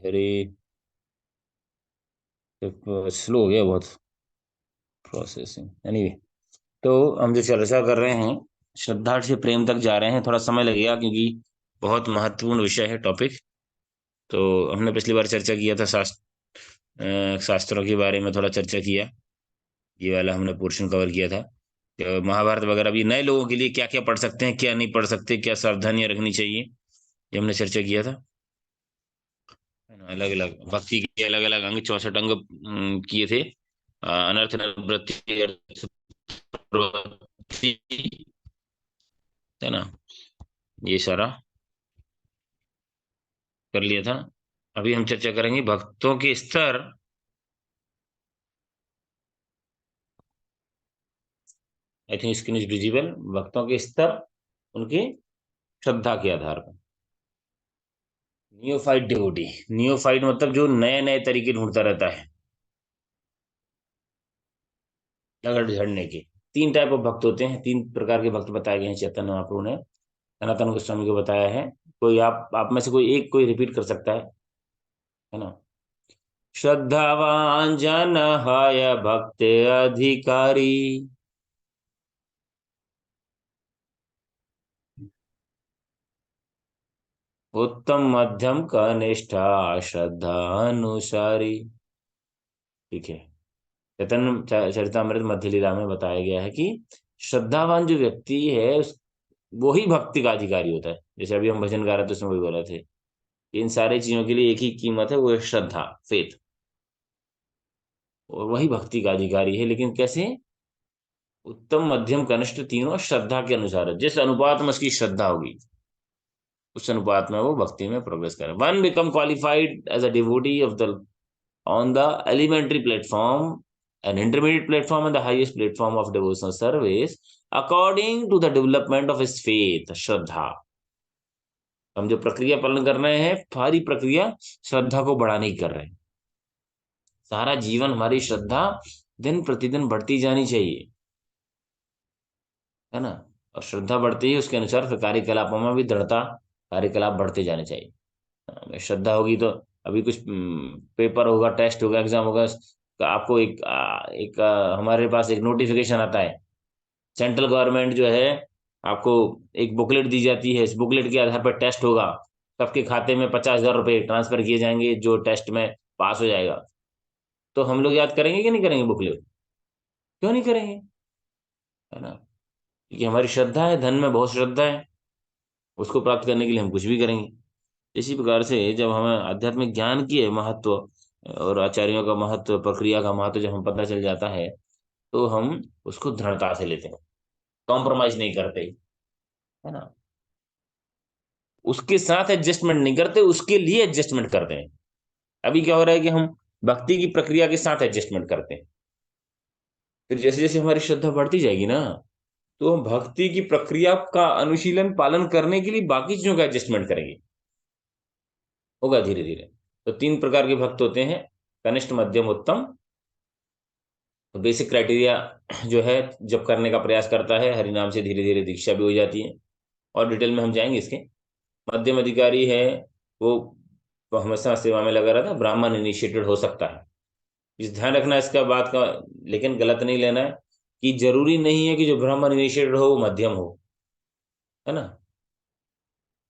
अरे, स्लो हो गया बहुत प्रोसेसिंग। एनीवे, तो हम जो चर्चा कर रहे हैं, श्रद्धा से प्रेम तक जा रहे हैं। थोड़ा समय लगेगा क्योंकि बहुत महत्वपूर्ण विषय है टॉपिक। तो हमने पिछली बार चर्चा किया था शास्त्रों के बारे में थोड़ा चर्चा किया। ये वाला हमने पोर्शन कवर किया था। महाभारत वगैरह भी नए लोगों के लिए क्या क्या पढ़ सकते हैं, क्या नहीं पढ़ सकते, क्या सावधानियां रखनी चाहिए, ये हमने चर्चा किया था। है ना, अलग अलग भक्ति के अलग अलग अंग, 64 अंग किए थे। अनर्थ निवृत्ति, अर्थ प्रवृत्ति, है ना, ये सारा कर लिया था। अभी हम चर्चा करेंगे भक्तों के स्तर। I think screen is visible. भक्तों के स्तर उनकी श्रद्धा के आधार पर। Neophyte devotee. नियोफाइट मतलब जो नए नए तरीके ढूंढता रहता है लगड़ झड़ने के। तीन टाइप ऑफ भक्त होते हैं, तीन प्रकार के भक्त बताए गए हैं चैतन्य महाप्रभु ने, सनातन गोस्वामी को बताया है। कोई आप में से कोई एक कोई रिपीट कर सकता है ना। श्रद्धावान जन है भक्त अधिकारी। उत्तम मध्यम का निष्ठा श्रद्धा अनुसारी। ठीक है। चैतन्य चरितमृत मध्य लीला में बताया गया है कि श्रद्धावान जो व्यक्ति है वो ही भक्ति का अधिकारी होता है। जैसे अभी हम भजन गा रहे थे उसमें वही बोला थे, इन सारी चीजों के लिए एक ही कीमत है, वो है श्रद्धा, फेथ। और वही भक्ति का अधिकारी है। लेकिन कैसे? उत्तम मध्यम कनिष्ठ तीनों श्रद्धा के अनुसार है। जिस अनुपात में उसकी श्रद्धा होगी उस अनुपात में वो भक्ति में प्रोग्रेस करे। One become qualified as a devotee of the on the elementary platform, an intermediate platform, and the highest platform of devotional service according to the development of his faith, श्रद्धा। हम जो प्रक्रिया पालन कर रहे हैं, सारी प्रक्रिया श्रद्धा को बढ़ाने की कर रहे हैं। सारा जीवन हमारी श्रद्धा दिन प्रतिदिन बढ़ती जानी चाहिए, है ना। और श्रद्धा बढ़ती ही उसके अनुसार फिर कार्यकलापों में भी दृढ़ता, कार्यकलाप बढ़ते जाने चाहिए। श्रद्धा होगी तो अभी कुछ पेपर होगा, टेस्ट होगा, एग्जाम होगा, तो आपको हमारे पास एक नोटिफिकेशन आता है। सेंट्रल गवर्नमेंट जो है आपको एक बुकलेट दी जाती है, इस बुकलेट के आधार पर टेस्ट होगा। सबके खाते में 50,000 रुपये ट्रांसफर किए जाएंगे जो टेस्ट में पास हो जाएगा। तो हम लोग याद करेंगे कि नहीं करेंगे बुकलेट? क्यों नहीं करेंगे, है ना। क्योंकि हमारी श्रद्धा है, धन में बहुत श्रद्धा है, उसको प्राप्त करने के लिए हम कुछ भी करेंगे। इसी प्रकार से जब हमें आध्यात्मिक ज्ञान की है महत्व और आचार्यों का महत्व, प्रक्रिया का महत्व जब हम पता चल जाता है तो हम उसको दृढ़ता से लेते हैं, कॉम्प्रोमाइज नहीं करते, है ना। उसके साथ एडजस्टमेंट नहीं करते, उसके लिए एडजस्टमेंट करते हैं। अभी क्या हो रहा है कि हम भक्ति की प्रक्रिया के साथ एडजस्टमेंट करते हैं। फिर जैसे जैसे हमारी श्रद्धा बढ़ती जाएगी ना, तो हम भक्ति की प्रक्रिया का अनुशीलन पालन करने के लिए बाकी चीजों का एडजस्टमेंट करेंगे, होगा धीरे धीरे। तो तीन प्रकार के भक्त होते हैं, कनिष्ठ मध्यम उत्तम। तो बेसिक क्राइटेरिया जो है, जब करने का प्रयास करता है हरि नाम से धीरे धीरे दीक्षा भी हो जाती है। और डिटेल में हम जाएंगे इसके। मध्यम अधिकारी है वो हमेशा सेवा में लगा रहता है, ब्राह्मण इनिशिएटेड हो सकता है। इस ध्यान रखना इसका बात का, लेकिन गलत नहीं लेना है कि जरूरी नहीं है कि जो ब्राह्मण इनिशिएटेड हो वो मध्यम हो, है ना।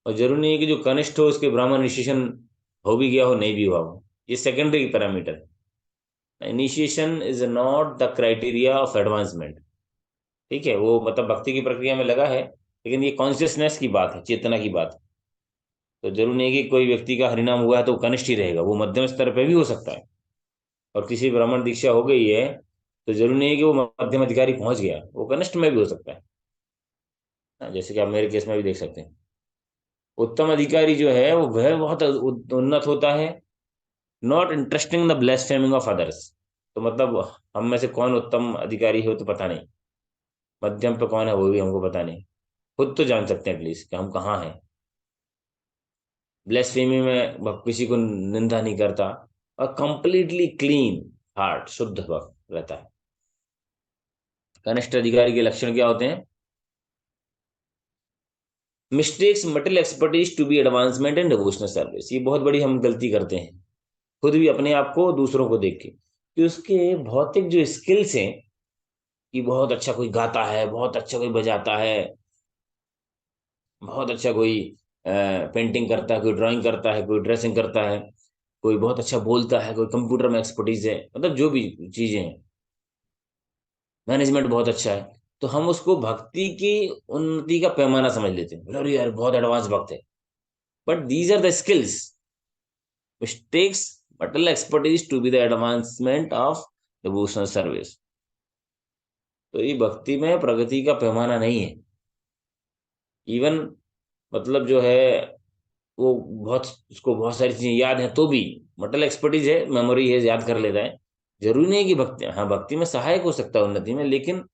और जरूरी नहीं है कि जो कनिष्ठ हो उसके ब्राह्मण इनिशिएशन हो भी गया हो, नहीं भी हुआ हो। ये सेकेंडरी पैरामीटर है। Initiation is not the criteria of advancement. ठीक है, वो मतलब भक्ति की प्रक्रिया में लगा है, लेकिन ये कॉन्शियसनेस की बात है, चेतना की बात है। तो जरूरी नहीं है कि कोई व्यक्ति का हरिनाम हुआ है तो वो कनिष्ठ ही रहेगा, वो मध्यम स्तर पे भी हो सकता है। और किसी ब्राह्मण दीक्षा हो गई है तो जरूरी नहीं है कि वो मध्यम अधिकारी पहुंच गया, वो कनिष्ठ में भी हो सकता है। हाँ, जैसे कि आप मेरे केस में भी देख सकते हैं। उत्तम अधिकारी जो है वो वह बहुत उन्नत होता है। Not interesting the blaspheming of others. तो मतलब हम में से कौन उत्तम अधिकारी हो तो पता नहीं, मध्यम पे कौन है वो भी हमको पता नहीं। खुद तो जान सकते हैं एटलीस्ट कि हम कहाँ हैं। ब्लेसफेमी में किसी को निंदा नहीं करता, और कंप्लीटली क्लीन हार्ट, शुद्ध भक्त रहता है। कनिष्ठ अधिकारी के लक्षण क्या होते हैं? Mistakes material expertise to be advancement and devotional service. ये बहुत बड़ी हम गलती करते हैं। खुद भी अपने आप को, दूसरों को देख के, कि उसके भौतिक जो स्किल्स हैं, कि बहुत अच्छा कोई गाता है, बहुत अच्छा कोई बजाता है, बहुत अच्छा कोई पेंटिंग करता है, कोई ड्राइंग करता है, कोई ड्रेसिंग करता है, कोई बहुत अच्छा बोलता है, कोई कंप्यूटर में एक्सपर्टीज है, मतलब जो भी चीजें हैं, मैनेजमेंट बहुत अच्छा है, तो हम उसको भक्ति की उन्नति का पैमाना समझ लेते हैं, अरे यार बहुत एडवांस भक्त है। But these are the skills which takes material expertise to be the advancement of devotional service। तो ये भक्ति में प्रगति का पैमाना नहीं है। इवन मतलब जो है वो बहुत, उसको बहुत सारी चीजें याद है तो भी, मटेरियल एक्सपर्टीज है, मेमोरी है, याद कर लेता है। जरूरी नहीं है कि भक्ति, हाँ भक्ति में सहायक हो सकता है उन्नति में, लेकिन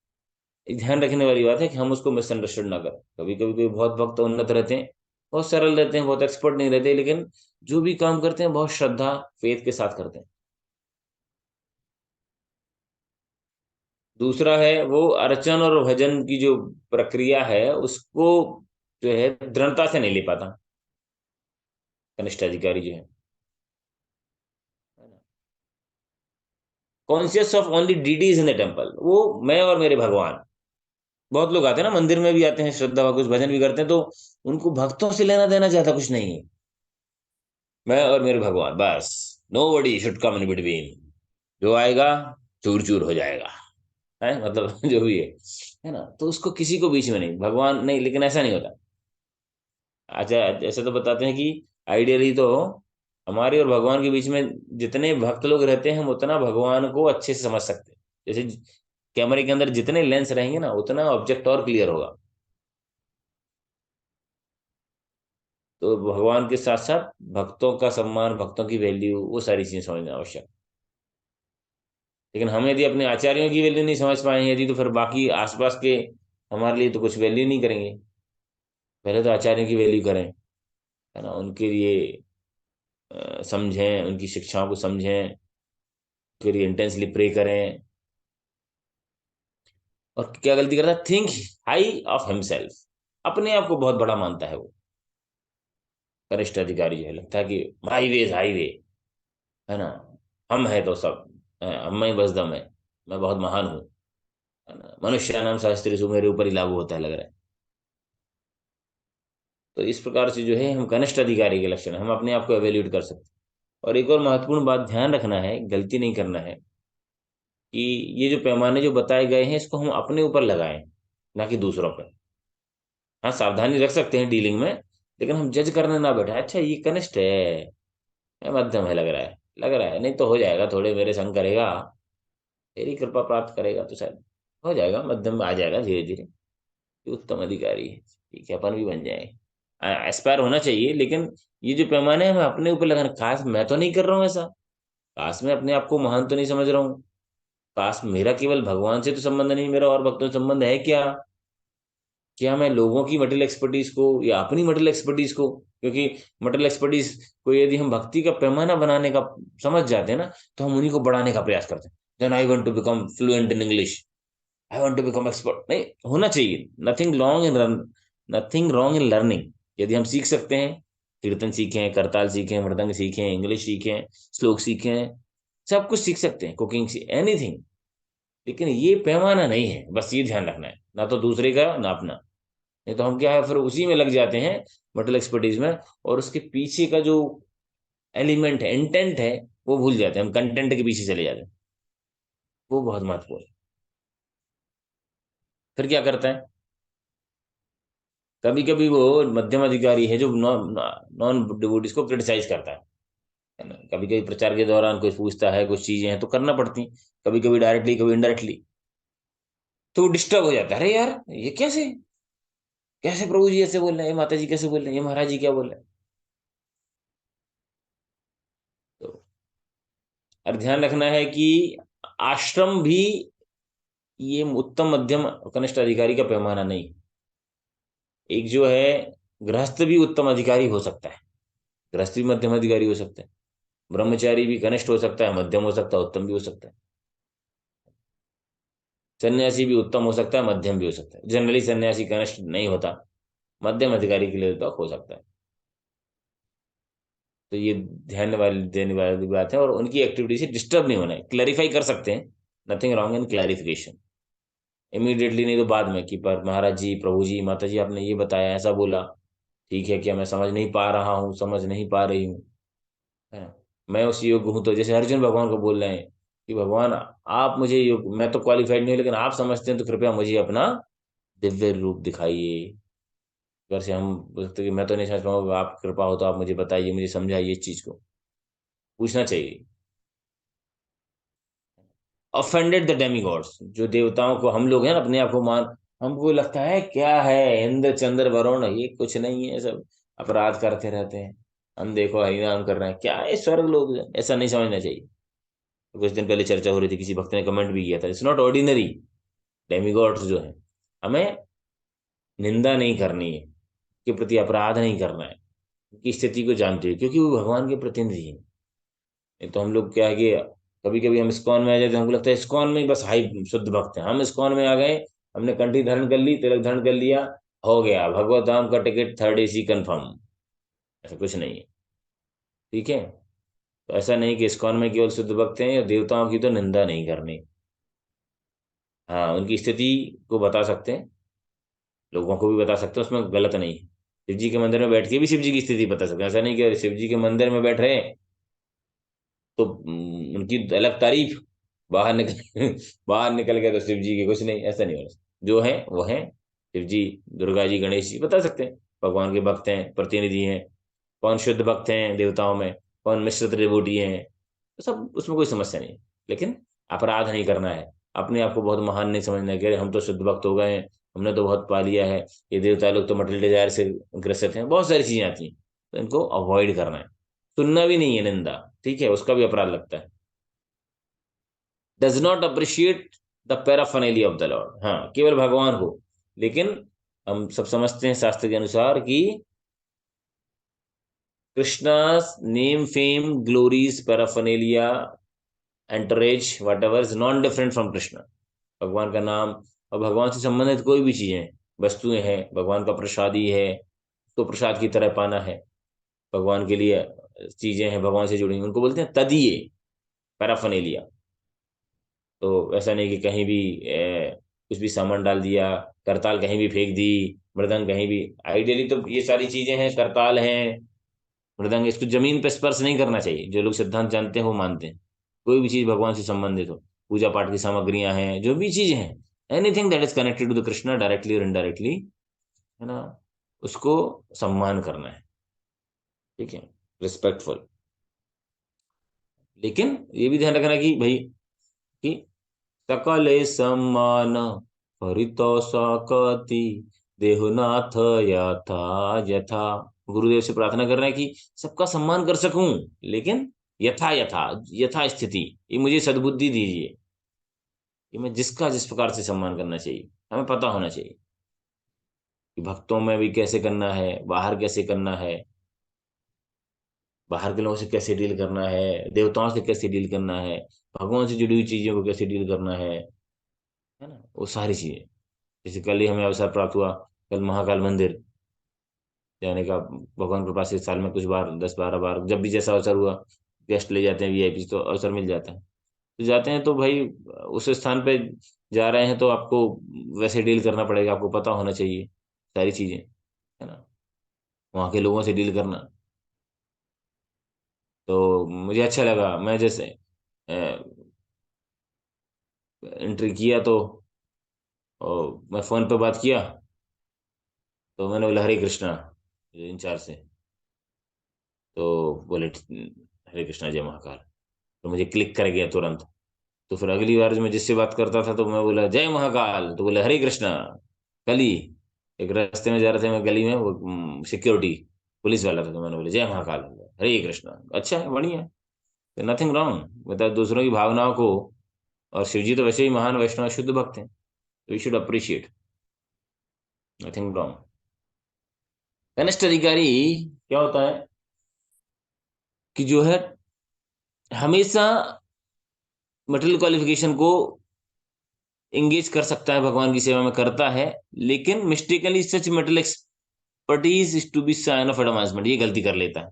एक ध्यान रखने वाली बात है कि हम उसको मिसअंडरस्टूड ना करें। कभी कभी कोई बहुत भक्त उन्नत रहते हैं, बहुत सरल रहते हैं, बहुत एक्सपर्ट नहीं रहते, लेकिन जो भी काम करते हैं बहुत श्रद्धा फेथ के साथ करते हैं। दूसरा है वो अर्चन और भजन की जो प्रक्रिया है उसको जो है दृढ़ता से नहीं ले पाता, कनिष्ठ अधिकारी जो है। Conscious of only DDs in the temple, वो मैं और मेरे भगवान। बहुत लोग आते हैं ना मंदिर में भी आते हैं, श्रद्धा कुछ भजन भी करते हैं, तो उनको भक्तों से लेना देना ज्यादा कुछ नहीं है। मैं और मेरे भगवान बस, nobody should come in between, जो आएगा चूर चूर हो जाएगा, है मतलब जो भी है ना, तो उसको किसी को बीच में नहीं, भगवान नहीं, लेकिन ऐसा नहीं होता। अच्छा, ऐसे तो बताते हैं कि आइडियली तो हमारे और भगवान के बीच में जितने भक्त लोग रहते हैं, हम उतना भगवान को अच्छे से समझ सकते हैं। जैसे कैमरे के अंदर जितने लेंस रहेंगे ना, उतना ऑब्जेक्ट और क्लियर होगा। तो भगवान के साथ साथ भक्तों का सम्मान, भक्तों की वैल्यू, वो सारी चीजें समझना आवश्यक। लेकिन हम यदि अपने आचार्यों की वैल्यू नहीं समझ पाएंगे यदि, तो फिर बाकी आसपास के हमारे लिए तो कुछ वैल्यू नहीं करेंगे। पहले तो आचार्यों की वैल्यू करें, है ना, उनके लिए समझें, उनकी शिक्षाओं को समझें, उसके लिए इंटेंसली प्रे करें। और क्या गलती करता है, थिंक हाई ऑफ हिमसेल्फ, अपने आप को बहुत बड़ा मानता है वो वरिष्ठ अधिकारी, जो है लगता है कि हाईवे हाईवे, है ना, हम है तो सब, हम में ही बस दम है, मैं बहुत महान हूँ, है ना, मनुष्य नाम शास्त्री मेरे ऊपर ही लागू होता है लग रहा है। तो इस प्रकार से जो है हम कनिष्ठ अधिकारी के लक्षण हैं, हम अपने आप को एवेल्यूट कर सकते हैं। और एक और महत्वपूर्ण बात ध्यान रखना है, गलती नहीं करना है, कि ये जो पैमाने जो बताए गए हैं इसको हम अपने ऊपर लगाएं, ना कि दूसरों पर। हाँ सावधानी रख सकते हैं डीलिंग में, लेकिन हम जज करने ना बैठे, अच्छा ये कनिष्ठ है या मध्यम है, लग रहा है, लग रहा है, नहीं तो हो जाएगा, थोड़े मेरे संग करेगा, तेरी कृपा प्राप्त करेगा तो शायद हो जाएगा, मध्यम में आ जाएगा धीरे धीरे, ये उत्तम अधिकारी है, ठीक है अपन भी बन जाएंगे। एस्पायर होना चाहिए, लेकिन ये जो पैमाने हैं, हमें अपने ऊपर लगाना, काश मैं तो नहीं कर रहा हूँ ऐसा, काश मैं अपने आप को महान तो नहीं समझ रहा हूँ, काश मेरा केवल भगवान से तो संबंध नहीं, मेरा और भक्तों से संबंध है क्या, क्या मैं लोगों की मटेरियल एक्सपर्टीज को या अपनी मटेरियल एक्सपर्टीज को, क्योंकि मटेरियल एक्सपर्टीज को यदि हम भक्ति का पैमाना बनाने का समझ जाते हैं ना, तो हम उन्हीं को बढ़ाने का प्रयास करते हैं। Then I want to become fluent in English, I want to become expert, नहीं होना चाहिए, नथिंग रॉन्ग इन लर्निंग। यदि हम सीख सकते हैं, कीर्तन सीखें, करताल सीखें, मृदंग सीखें, इंग्लिश सीखें, श्लोक सीखें, सब कुछ सीख सकते हैं, कुकिंग सी एनीथिंग, लेकिन ये पैमाना नहीं है, बस ये ध्यान रखना है, ना तो दूसरे का ना अपना। नहीं तो हम क्या है, फिर उसी में लग जाते हैं, मटेरियल एक्सपर्टीज में, और उसके पीछे का जो एलिमेंट है, इंटेंट है, वो भूल जाते हैं, हम कंटेंट के पीछे चले जाते हैं। वो बहुत महत्वपूर्ण है। फिर क्या करता है, कभी कभी वो मध्यम अधिकारी है जो नॉन नॉन डिवोटीज को क्रिटिसाइज करता है ना, कभी कभी प्रचार के दौरान कोई पूछता है, कुछ चीजें हैं तो करना पड़ती, कभी कभी डायरेक्टली, कभी इनडायरेक्टली, तो वो डिस्टर्ब हो जाता है, अरे यार ये कैसे, कैसे प्रभु जी ऐसे बोल रहे हैं, ये माता जी कैसे बोल रहे हैं, ये महाराज जी क्या बोल रहे हैं। तो और ध्यान रखना है कि आश्रम भी ये उत्तम मध्यम कनिष्ठ अधिकारी का पैमाना नहीं। एक जो है गृहस्थ भी उत्तम अधिकारी हो सकता है, गृहस्थ भी मध्यम अधिकारी हो सकता है, ब्रह्मचारी भी कनिष्ठ हो सकता है, मध्यम हो सकता है, उत्तम भी हो सकता है, सन्यासी भी उत्तम हो सकता है, मध्यम भी हो सकता है। जनरली सन्यासी कनिष्ठ नहीं होता, मध्यम अधिकारी के लिए तो हो सकता है। तो ये ध्यान वाली देने वाली बात है, और उनकी एक्टिविटी से डिस्टर्ब नहीं होना है। क्लैरिफाई कर सकते हैं, nothing wrong in clarification, immediately नहीं तो बाद में कि पर महाराज जी, प्रभु जी, माता जी, आपने ये बताया, ऐसा बोला, ठीक है क्या, मैं समझ नहीं पा रहा हूँ, समझ नहीं पा रही हूँ, है ना। मैं उस योग्य हूँ, तो जैसे अर्जुन भगवान को बोल रहे हैं कि भगवान आप मुझे योग्य, मैं तो क्वालिफाइड नहीं हूं, लेकिन आप समझते हैं तो कृपया मुझे अपना दिव्य रूप दिखाइए। अगर से हम बोलते कि मैं तो नहीं समझ पाऊंगा, आप कृपा हो तो आप मुझे बताइए, मुझे समझाइए इस चीज को, पूछना चाहिए। ऑफेंडेड द डेमीगॉड्स, जो देवताओं को हम लोग हैं ना, अपने आप को मान, हमको लगता है क्या है, इंद्र चंद्र वरुण, ये कुछ नहीं है, सब अपराध करते रहते हैं, हम देखो हरिनाम कर रहे हैं, क्या है स्वर्ग लोग, ऐसा नहीं समझना चाहिए। कुछ दिन पहले चर्चा हो रही थी, किसी भक्त ने कमेंट भी किया था, इट्स नॉट ऑर्डिनरी। डेमीगॉड्स जो है, हमें निंदा नहीं करनी है, के प्रति अपराध नहीं करना है, उनकी स्थिति को जानते हैं, क्योंकि वो भगवान के प्रतिनिधि हैं। नहीं तो हम लोग क्या है कि कभी कभी हम इस्कॉन में आ जाते हैं, हमको लगता है इस्कॉन में ही बस हाई शुद्ध भक्त हैं, हम इस्कॉन में आ गए, हमने कंठी धारण कर ली, तिलक धारण कर लिया, हो गया भगवत धाम का टिकट थर्ड एसी कंफर्म। ऐसा कुछ नहीं है, ठीक है। तो ऐसा नहीं कि इस्कॉन में केवल शुद्ध भक्त हैं, या देवताओं की तो निंदा नहीं करनी। हाँ, उनकी स्थिति को बता सकते हैं, लोगों को भी बता सकते हैं, उसमें गलत नहीं है। शिव जी के मंदिर में बैठ के भी शिव जी की स्थिति बता सकते हैं, ऐसा नहीं कि शिव जी के मंदिर में बैठ रहे हैं तो उनकी अलग तारीफ, बाहर निकल बाहर निकल गया तो शिव जी के कुछ नहीं, ऐसा नहीं होना। जो है वो है, शिव जी, दुर्गा जी, गणेश जी, बता सकते हैं, भगवान के भक्त हैं, प्रतिनिधि हैं, कौन शुद्ध भक्त हैं देवताओं में, कौन मिश्रित डिवोटी हैं, तो सब उसमें कोई समस्या नहीं। लेकिन अपराध नहीं करना है, अपने आप को बहुत महान नहीं समझना है कि अरे हम तो शुद्ध भक्त हो गए हैं, हमने तो बहुत पा लिया है, ये देवता लोग तो मटेरियल डिजायर से ग्रसित हैं, बहुत सारी चीजें आती हैं, तो इनको अवॉइड करना है। सुनना भी नहीं है निंदा, ठीक है, उसका भी अपराध लगता है। Does not appreciate the paraphernalia of the Lord, हाँ, केवल भगवान को। लेकिन हम सब समझते हैं शास्त्र के अनुसार कि Krishna's name, fame, glories, paraphernalia, entourage, whatever is non different from Krishna. भगवान का नाम और भगवान से संबंधित कोई भी चीजें, वस्तुएं हैं, भगवान का प्रसाद ही है, तो प्रसाद की तरह पाना है, भगवान के लिए चीजें हैं, भगवान से जुड़ी हुई, उनको बोलते हैं तदीय, पैराफर्नेलिया। तो ऐसा नहीं कि कहीं भी कुछ भी सामान डाल दिया, करताल कहीं भी फेंक दी, मृदंग कहीं भी, आइडियली तो ये सारी चीजें हैं, करताल हैं, मृदंग, इसको जमीन पे स्पर्श नहीं करना चाहिए, जो लोग सिद्धांत जानते हैं वो मानते हैं। कोई भी चीज भगवान से संबंधित हो, पूजा पाठ की सामग्रियां हैं, जो भी चीजें हैं, anything that is connected to the Krishna directly और इनडायरेक्टली, है ना, उसको सम्मान करना है, ठीक है, रिस्पेक्टफुल। लेकिन ये भी ध्यान रखना कि भाई, कि सकले सम्मान परितोषकति देहुनाथ यथा यथा, गुरुदेव से प्रार्थना कर रहे हैं कि सबका सम्मान कर सकूं, लेकिन यथा यथा, यथा स्थिति, ये मुझे सद्बुद्धि दीजिए कि मैं जिसका जिस प्रकार से सम्मान करना चाहिए, हमें पता होना चाहिए कि भक्तों में भी कैसे करना है, बाहर कैसे करना है, बाहर के लोगों से कैसे डील करना है, देवताओं से कैसे डील करना है, भगवान से जुड़ी हुई चीजों को कैसे डील करना है ना, वो सारी चीजें। जैसे कल ही हमें अवसर प्राप्त हुआ, कल महाकाल मंदिर जाने का, भगवान कृपा से साल में कुछ बार, 10-12 बार, जब भी जैसा अवसर हुआ, गेस्ट ले जाते हैं, वीआईपी, तो अवसर मिल जाता है तो जाते हैं। तो भाई उस स्थान पे जा रहे हैं तो आपको वैसे डील करना पड़ेगा, आपको पता होना चाहिए सारी चीजें, है ना, वहाँ के लोगों से डील करना। तो मुझे अच्छा लगा, मैं जैसे एंट्री किया तो, और मैं फोन पे बात किया, तो मैंने बोला हरे कृष्णा इंचार्ज से, तो बोले हरे कृष्णा जय महाकाल, तो मुझे क्लिक कर गया तुरंत। तो फिर अगली बार जब मैं जिससे बात करता था तो मैं बोला जय महाकाल, तो बोले हरे कृष्णा। कल ही एक रास्ते में जा रहे थे, मैं गली में, वो सिक्योरिटी पुलिस वाला था, तो मैंने बोला जय महाकाल, हरे कृष्णा, अच्छा है, बढ़िया है, नथिंग रॉन्ग, मतलब दूसरों की भावनाओं को। और शिव जी तो वैसे ही महान वैष्णव शुद्ध भक्त हैं, तो we should appreciate, nothing wrong. कनिष्ठ अधिकारी क्या होता है कि जो है हमेशा मटेरियल क्वालिफिकेशन को इंगेज कर सकता है, भगवान की सेवा में करता है, लेकिन mistakenly such material expertise is to be sign of advancement, ये गलती कर लेता है।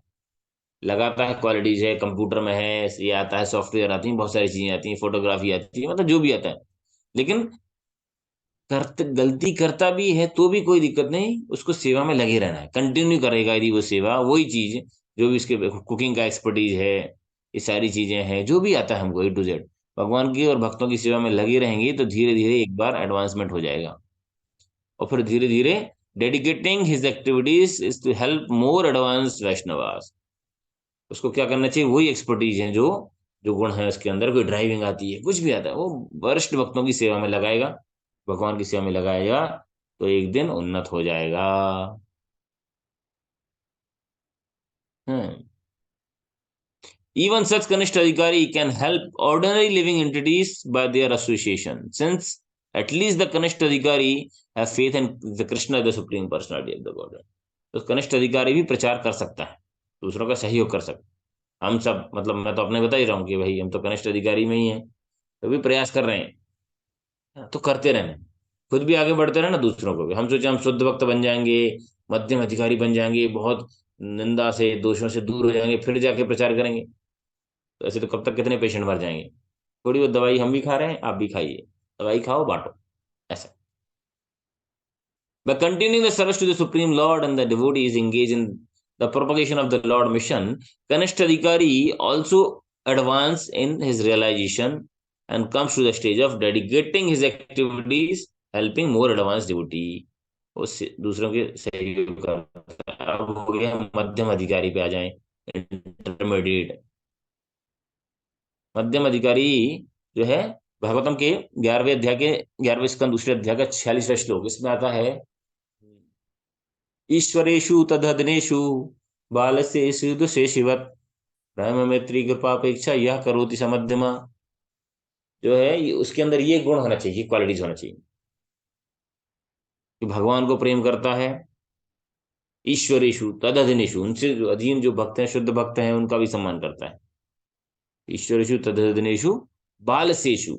लगाता है, क्वालिटीज है, कंप्यूटर में है, ये आता है, सॉफ्टवेयर आती है, बहुत सारी चीजें आती हैं, फोटोग्राफी आती है, मतलब जो भी आता है। लेकिन गलती करता भी है तो भी कोई दिक्कत नहीं, उसको सेवा में लगे रहना है, कंटिन्यू करेगा यदि वो सेवा, वही चीज जो भी इसके कुकिंग का एक्सपर्टीज है, ये सारी चीजें हैं, जो भी आता है हमको A to Z, भगवान की और भक्तों की सेवा में लगे रहेंगे तो धीरे धीरे एक बार एडवांसमेंट हो जाएगा। और फिर धीरे धीरे dedicating his activities is to help more advance Vaishnavas. उसको क्या करना चाहिए, वही एक्सपर्टीज है जो जो गुण है उसके अंदर, कोई ड्राइविंग आती है, कुछ भी आता है, वो वरिष्ठ भक्तों की सेवा में लगाएगा, भगवान की सेवा में लगाएगा, तो एक दिन उन्नत हो जाएगा। हम्म। Even such Kanishta Adhikari can help ordinary living entities by their association, since at least the Kanishta Adhikari have faith in the Krishna, the Supreme Personality of the Godhead. तो कनिष्ठ अधिकारी भी प्रचार कर सकता है, दूसरों का सहयोग कर सकता है। हम सब, मतलब मैं तो अपने बता ही रहा हूँ कि भाई हम तो कनिष्ठ अधिकारी में ही हैं, तो भी प्रयास कर रहे हैं, तो करते रहना, खुद भी आगे बढ़ते रहना, दूसरों को भी। हम सोचे हम शुद्ध भक्त बन जाएंगे, मध्यम अधिकारी बन जाएंगे, बहुत निंदा से दोषों से दूर हो जाएंगे, फिर जाके प्रचार करेंगे, तो ऐसे तो कब तक कितने पेशेंट मर जाएंगे। थोड़ी बहुत दवाई हम भी खा रहे हैं, आप भी खाइए, दवाई खाओ बांटो, ऐसा। By continuing the service to the Supreme Lord and the devotees engaged in the propagation of the Lord mission, Kanishthadikari also advance in his realization and comes to the stage of dedicating his activities, helping more advanced devotee। उससे दूसरों के सहयोग करता है। अब हो गया मध्यम अधिकारी पे आ जाएं, इंटरमीडिएट। मध्यम अधिकारी जो है, भागवतम के 11वें अध्याय के 11वें स्कंद दूसरे अध्याय का 46वां श्लोक, इसमें आता है, ईश्वरेषु तदधनेषु बालसेषु दुषेशिवत् प्रेम मैत्री कृपापेक्षा यह करोति समध्यमा। जो है उसके अंदर ये गुण होना चाहिए, क्वालिटीज होना चाहिए कि भगवान को प्रेम करता है। ईश्वरेषु तदधनेषु, उनसे जो अधीन जो भक्त हैं, शुद्ध भक्त हैं, उनका भी सम्मान करता है। ईश्वरेषु तदधनेषु बालसेषु,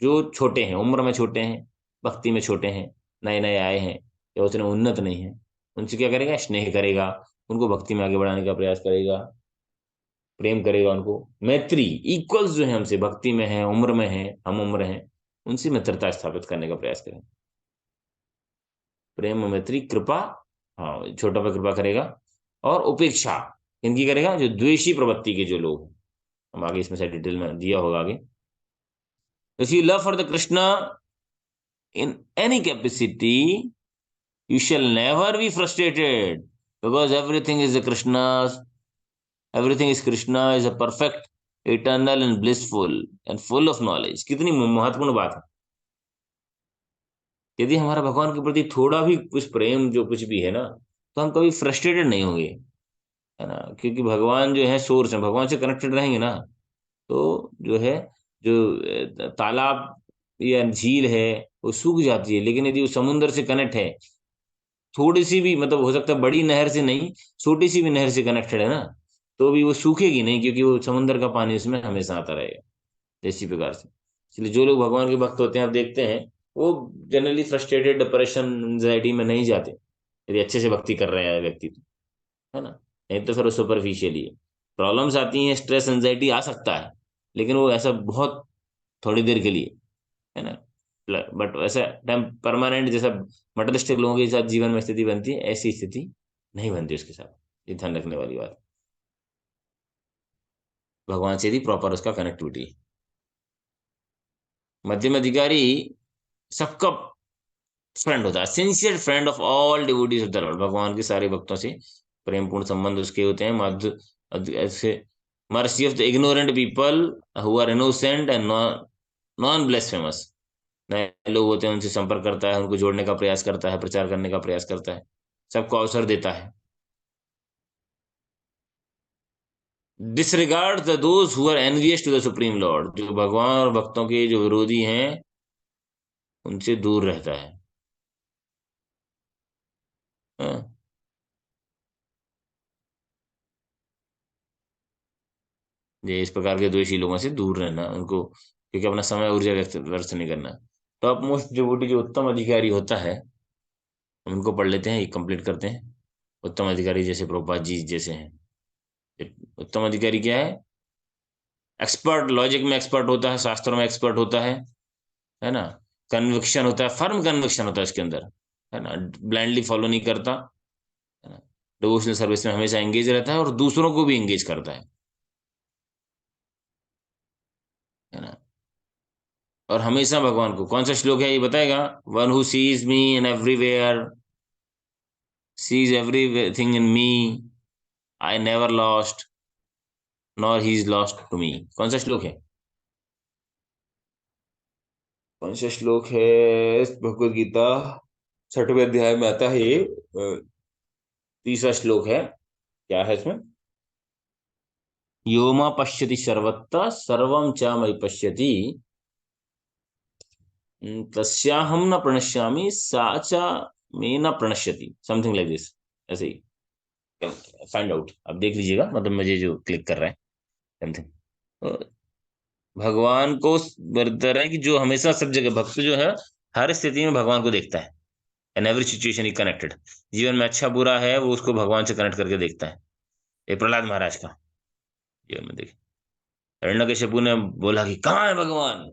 जो छोटे हैं, उम्र में छोटे हैं, भक्ति में छोटे हैं, नए नए आए हैं, या उतने उन्नत नहीं है, उनसे क्या करेगा, स्नेह करेगा, उनको भक्ति में आगे बढ़ाने का प्रयास करेगा, प्रेम करेगा उनको। मैत्री, इक्वल्स जो है हमसे, भक्ति में है, उम्र में है, हम उम्र हैं, उनसे मित्रता स्थापित करने का प्रयास करें। प्रेम मैत्री कृपा, हाँ, छोटा पर कृपा करेगा। और उपेक्षा इनकी करेगा, जो द्वेषी प्रवृत्ति के जो लोग हैं। हम आगे इसमें से डिटेल में दिया होगा आगे। If you love for the Krishna in any capacity, you shall never be frustrated, because everything is the Krishna's, everything is Krishna, is a perfect, eternal and blissful and full of knowledge। कितनी महत्वपूर्ण बात है। यदि हमारा भगवान के प्रति थोड़ा भी कुछ प्रेम जो कुछ भी है ना, तो हम कभी फ्रस्ट्रेटेड नहीं होंगे, है ना, क्योंकि भगवान जो है सोर्स है, भगवान से कनेक्टेड रहेंगे ना, तो जो है, जो तालाब या झील है वो सूख जाती है, लेकिन यदि वो समुद्र से कनेक्ट है, थोड़ी सी भी, मतलब हो सकता है बड़ी नहर से नहीं, छोटी सी भी नहर से कनेक्टेड है ना, तो भी वो सूखेगी नहीं, क्योंकि वो समुद्र का पानी उसमें हमेशा आता रहेगा, इसी प्रकार से। इसलिए जो लोग भगवान के भक्त होते हैं, आप देखते हैं, वो जनरली फ्रस्ट्रेटेड, डिप्रेशन, एंजाइटी में नहीं जाते, यदि अच्छे से भक्ति कर रहे हैं व्यक्ति तो, है ना। नहीं तो फिर वो सुपरफिशियली है, प्रॉब्लम्स आती हैं, स्ट्रेस एंजाइटी आ सकता है, लेकिन वो ऐसा बहुत थोड़ी देर के लिए, है ना। बट वैसा टाइम परमानेंट, जैसा मटलिस्टिक लोगों के साथ जीवन में स्थिति बनती है, ऐसी स्थिति नहीं बनती उसके साथ। ये ध्यान रखने वाली बात, भगवान से यदि प्रॉपर उसका कनेक्टिविटी। मध्यम अधिकारी सबका फ्रेंड होता है, sincere friend of all devotees of the Lord, भगवान के सारे भक्तों से प्रेमपूर्ण संबंध उसके होते हैं। मध्य ऐसे mercy of the ignorant people who are innocent and non blasphemous, नए लोग होते हैं उनसे संपर्क करता है, उनको जोड़ने का प्रयास करता है, प्रचार करने का प्रयास करता है, सबको अवसर देता है। Disregard the those who are envious to the supreme lord, जो भगवान और भक्तों के जो विरोधी हैं उनसे दूर रहता है। हाँ, ये इस प्रकार के द्वेषी लोगों से दूर रहना, उनको, क्योंकि अपना समय ऊर्जा व्यर्थ व्यर्थ नहीं करना। टॉप मोस्ट डिवोटी जो उत्तम अधिकारी होता है, हम उनको पढ़ लेते हैं, ये कंप्लीट करते हैं। उत्तम अधिकारी जैसे प्रभुपाद जी जैसे हैं। उत्तम अधिकारी क्या है? एक्सपर्ट, लॉजिक में एक्सपर्ट होता है, शास्त्रों में एक्सपर्ट होता है ना। कन्विक्शन होता है, फर्म कन्विक्शन होता है उसके अंदर, है ना। ब्लाइंडली फॉलो नहीं करता, है ना। डिवोशनल सर्विस में हमेशा एंगेज रहता है और दूसरों को भी एंगेज करता है ना। और हमेशा भगवान को, कौन सा श्लोक है ये बताएगा? One who sees me in everywhere, sees everything in me, I never lost nor he is lost to me. कौन सा श्लोक है? कौन सा श्लोक है? भगवत गीता 6वें अध्याय में आता है ये, 30वां श्लोक है। क्या है इसमें? यो मा पश्यति सर्वत्र सर्वं च मयि पश्यति, तस्याहं न प्रणश्यामि सा च मे न प्रणश्यति, समथिंग लाइक दिस, ऐसे ही। फाइंड आउट, आप देख लीजिएगा, मतलब मुझे जो क्लिक कर रहा है समथिंग। भगवान को बता रहा है कि जो हमेशा सब जगह, भक्त जो है हर स्थिति में भगवान को देखता है। In every situation is connected. जीवन में अच्छा बुरा है वो उसको भगवान से कनेक्ट करके देखता है। ये प्रहलाद महाराज का जीवन में देखिए, हिरण्यकशिपु ने बोला कि कहाँ है भगवान?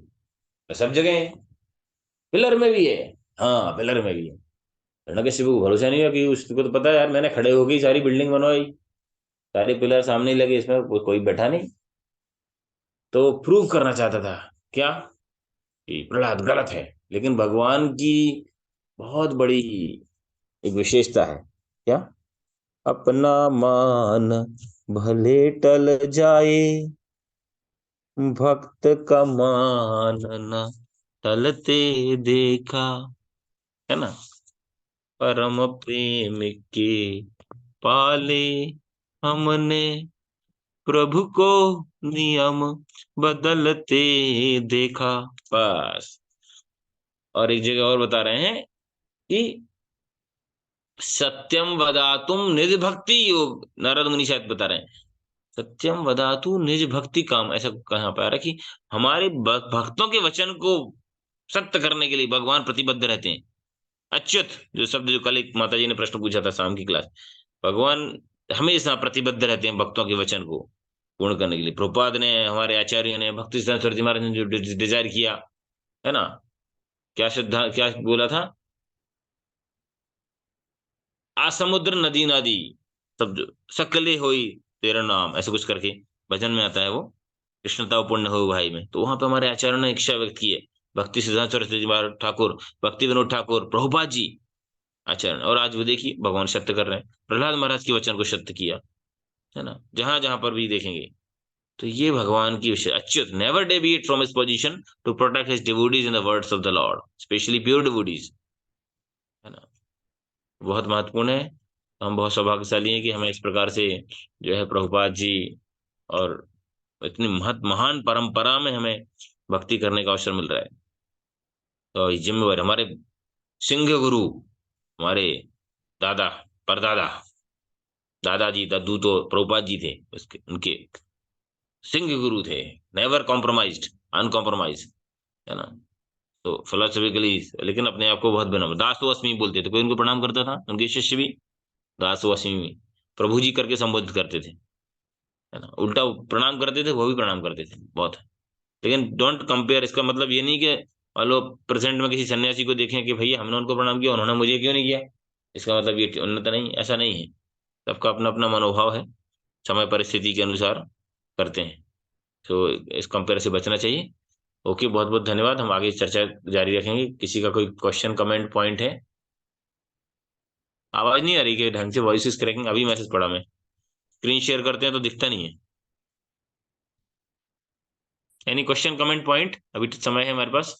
तो सब जगह है, पिलर में भी है। हाँ, पिलर में भी है। हिरण्यकशिपु को भरोसा नहीं है कि उसको तो पता है यार, मैंने खड़े होके ही सारी बिल्डिंग बनवाई, सारे पिलर सामने ही लगे, इसमें कोई बैठा नहीं। तो प्रूव करना चाहता था क्या, कि प्रहलाद गलत है। लेकिन भगवान की बहुत बड़ी एक विशेषता है, क्या? अपना मान भले टल जाए, भक्त का मान न टलते देखा, है ना। परम प्रेम के पाले हमने प्रभु को नियम बदलते देखा। बस। और एक जगह और बता रहे हैं कि सत्यम वदातुम निज भक्ति योग, नारद मुनि शायद बता रहे हैं, सत्यम वदातु निज भक्ति काम, ऐसा कहाँ पे आ रहा है कि हमारे भक्तों के वचन को सत्य करने के लिए भगवान प्रतिबद्ध रहते हैं। अच्युत, जो शब्द जो कल एक माता जी ने प्रश्न पूछा था शाम की क्लास, भगवान हमेशा प्रतिबद्ध रहते हैं भक्तों के वचन को पूर्ण करने के लिए। प्रभुपाद ने, हमारे आचार्य ने, भक्ति सिद्धांत सरस्वती महाराज ने जो डिजायर किया, है ना, क्या श्रद्धा, क्या बोला था? आसमुद्र नदी नादी सब जो सकले होई तेरा नाम, ऐसा कुछ करके भजन में आता है वो, कृष्णता पुण्य हो भाई में। तो वहां पे हमारे आचार्यों ने इच्छा व्यक्त की है, भक्ति सिद्धांत सरस्वती महाराज ठाकुर, भक्ति विनोद ठाकुर, प्रभुपाद जी, आचार्य। और आज वो देखिए भगवान सत्य कर रहे हैं, प्रहलाद महाराज के वचन को सत्य किया, है ना, जहां जहां पर भी देखेंगे। तो ये भगवान की विषय, Achyuta never deviate from his position to protect his devotees in the words of the lord, specially pure devotees, है ना। बहुत महत्वपूर्ण है। हम बहुत सौभाग्यशाली हैं कि हमें इस प्रकार से जो है प्रभुपाद जी और इतनी महान परंपरा में हमें भक्ति करने का अवसर मिल रहा है। तो ये जिम्मेवारी हमारे सिंह गुरु, हमारे दादा, परदादा, दादाजी दादू तो प्रभुपाद जी थे, उसके उनके सिंह गुरु थे। नेवर कॉम्प्रोमाइज्ड, अनकॉम्प्रोमाइज, है ना। तो फिलोसफिकली, लेकिन अपने आप को बहुत विनम्र, दासो अस्मी बोलते थे। कोई उनको प्रणाम करता था, उनके शिष्य भी दासो अस्मी प्रभु जी करके संबोधित करते थे, है ना। उल्टा प्रणाम करते थे, वो भी प्रणाम करते थे बहुत। लेकिन डोंट कंपेयर, इसका मतलब ये नहीं कि मान लो प्रेजेंट में किसी सन्यासी को देखें कि भैया हमने उनको प्रणाम किया, उन्होंने मुझे क्यों नहीं किया, इसका मतलब ये उन्नत नहीं, ऐसा नहीं है। सबका अपना अपना मनोभाव है, समय परिस्थिति के अनुसार करते हैं। तो इस कंपेयर से बचना चाहिए। ओके, बहुत बहुत धन्यवाद। हम आगे चर्चा जारी रखेंगे। किसी का कोई क्वेश्चन, कमेंट, पॉइंट है? आवाज नहीं आ रही कि ढंग से, वॉइस इज क्रैकिंग। अभी मैसेज पढ़ा मैं, स्क्रीन शेयर करते हैं तो दिखता नहीं है। Any question, comment, point? अभी तो समय है हमारे पास।